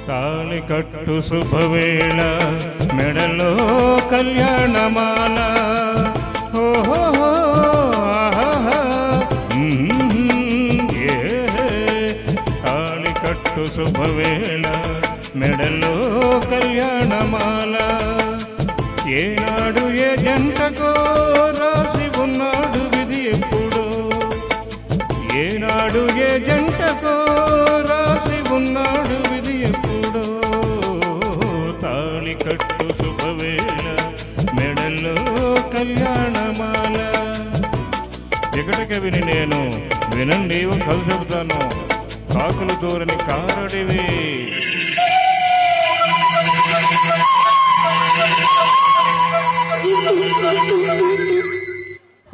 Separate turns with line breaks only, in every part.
తాళి కట్టు శుభవేళ మెడలో కళ్యాణమాల ఓహో తాళి కట్టు శుభవేళ మెడలో కళ్యాణమాల ఏనాడు ఏ జంటకో రాసి ఉన్నాడు విధి ఎప్పుడో ఏనాడు ఏ జంటకో రాసి ఉన్నాడు విధి ఎప్పుడో తాళి కట్టు శుభవేళ మెడలో కళ్యాణమాల. ఎక్కడికి విని నేను వినండి కలిసి చెబుతాను. కాకులు దూరని కారడివి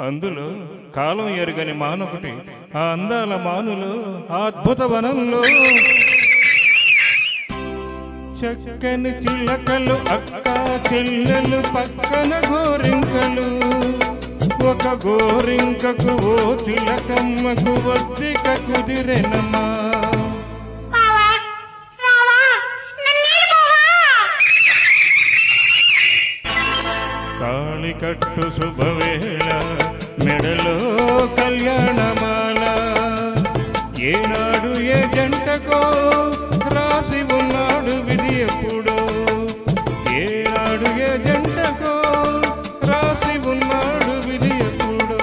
అందులో కాలం ఎరుగని మానొకటి ఆ అందాల మానులో ఆ అద్భుత వనంలో చక్కని చిలకలు అక్క చెల్లెలు పక్కన గోరింకలు ఒక గోరింకకు ఓ చిలకమ్మకు వద్దిక కుదిరెనమ్మా. తాళి కట్టు శుభవేళ మెడలో కళ్యాణమాల ఏనాడు ఏ జంటకో రాసి ఉన్నాడు విధి ఎప్పుడో ఏనాడు ఏ జంటకో రాసి ఉన్నాడు విధి ఎప్పుడో.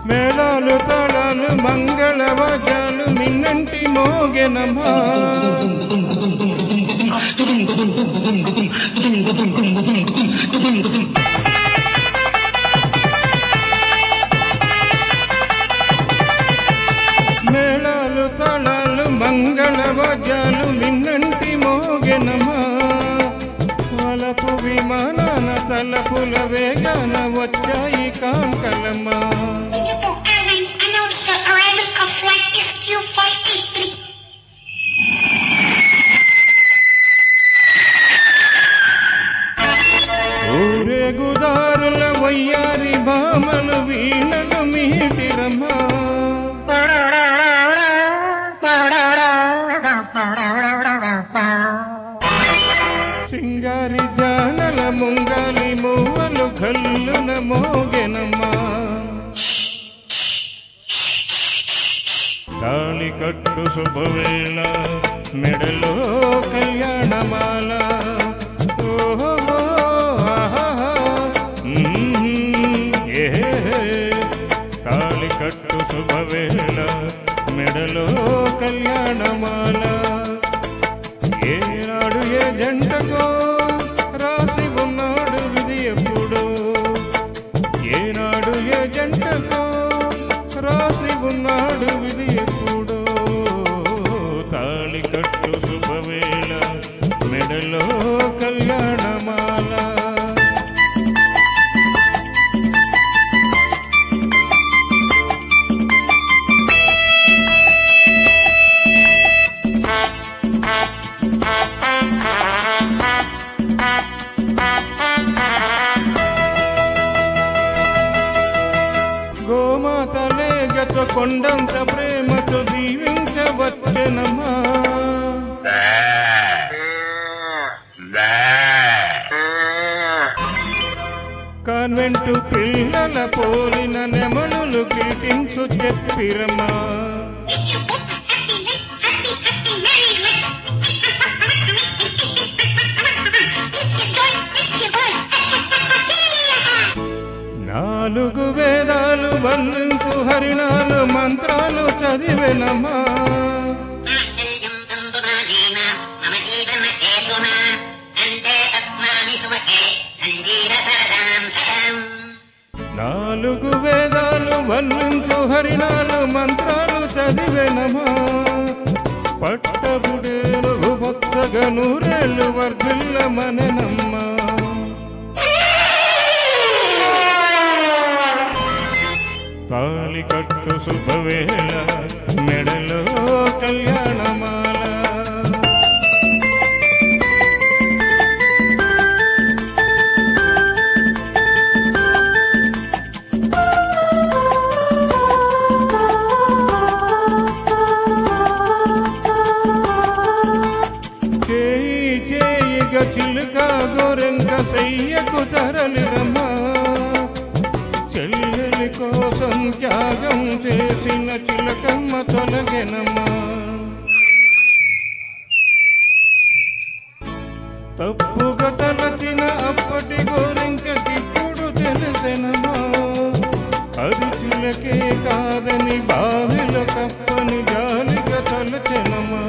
మేళాలు తాళాలు మంగళవాద్యాలు మిన్నంటి మోగెనమా. మేళాలు తాళాలు మంగళవాద్యాలు మిన్నంటి మోగెనమా. వలపు విమానాన తలపుల వేగాన వచ్చాయి కాంకలమ్మా. ఊరేగుదారుల వయ్యారి భామలు వీణలు మీటిరమ్మా. సింగారి జానల ముంగాలి మూవలు కల్లున మోగెనమ్మా. తాళి కట్టు శుభవేళ మెడలో కళ్యాణమాల ఓహో తాళి కట్టు శుభవేళ మెడలో కళ్యాణమాల ఏనాడు ఏ జంటకో రాసి ఉన్నాడు విధి ఎప్పుడో ఏనాడు ఏ జంటకో రాసి ఉన్నాడు విధి ఎప్పుడో తాళి కట్టు శుభవేళ మెడలో కళ్యాణమాల. గోమాత లేగతో కొండంత ప్రేమతో దీవించవచ్చెనమ్మా. కాన్వెంటు పిల్లల పోలిన నెమలులు కీటించు చెప్పిరమ్మా. నాలుగు వేదాలు వల్లించు హరిణాలు మంత్రాలు చదివెనమ్మా. నాలుగు వేదాలు వల్లించు హరిణాలు మంత్రాలు చదివెనమ్మా. పట్టబుడేలు బొత్సగా నూరేళ్ళు వర్ధిల్లమనెనమ్మా. తాళి కట్టు శుభవేళ మెడలో కళ్యాణమాల ఇక చిలుక గోరెంక సయ్యకు తరలిరమ్మా చెల్లెలి కోసం త్యాగం చేసిన చిలకమ్మ తొలగెనమ్మా తప్పుగా తలచిన అప్పటి గోరెంకకిప్పుడు తెలిసెనమ్మా అది చిలకే కాదని బావిల కప్పని జాలిగా తలచెనమ్మా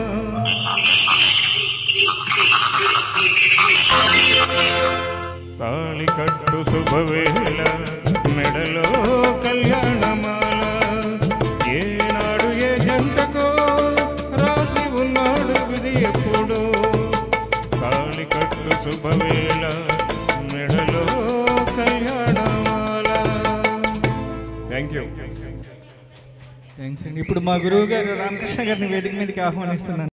తాళి కట్టు శుభవేళ మెడలో కళ్యాణమాల ఏనాడు ఏ జంటకో రాసి ఉన్నాడు విధి ఎప్పుడో తాళి కట్టు శుభవేళ మెడలో కళ్యాణమాల. Thank you.
థ్యాంక్స్ అండి. ఇప్పుడు మా గురువు గారు రామకృష్ణ గారిని వేదిక మీదకి ఆహ్వానిస్తున్నాను.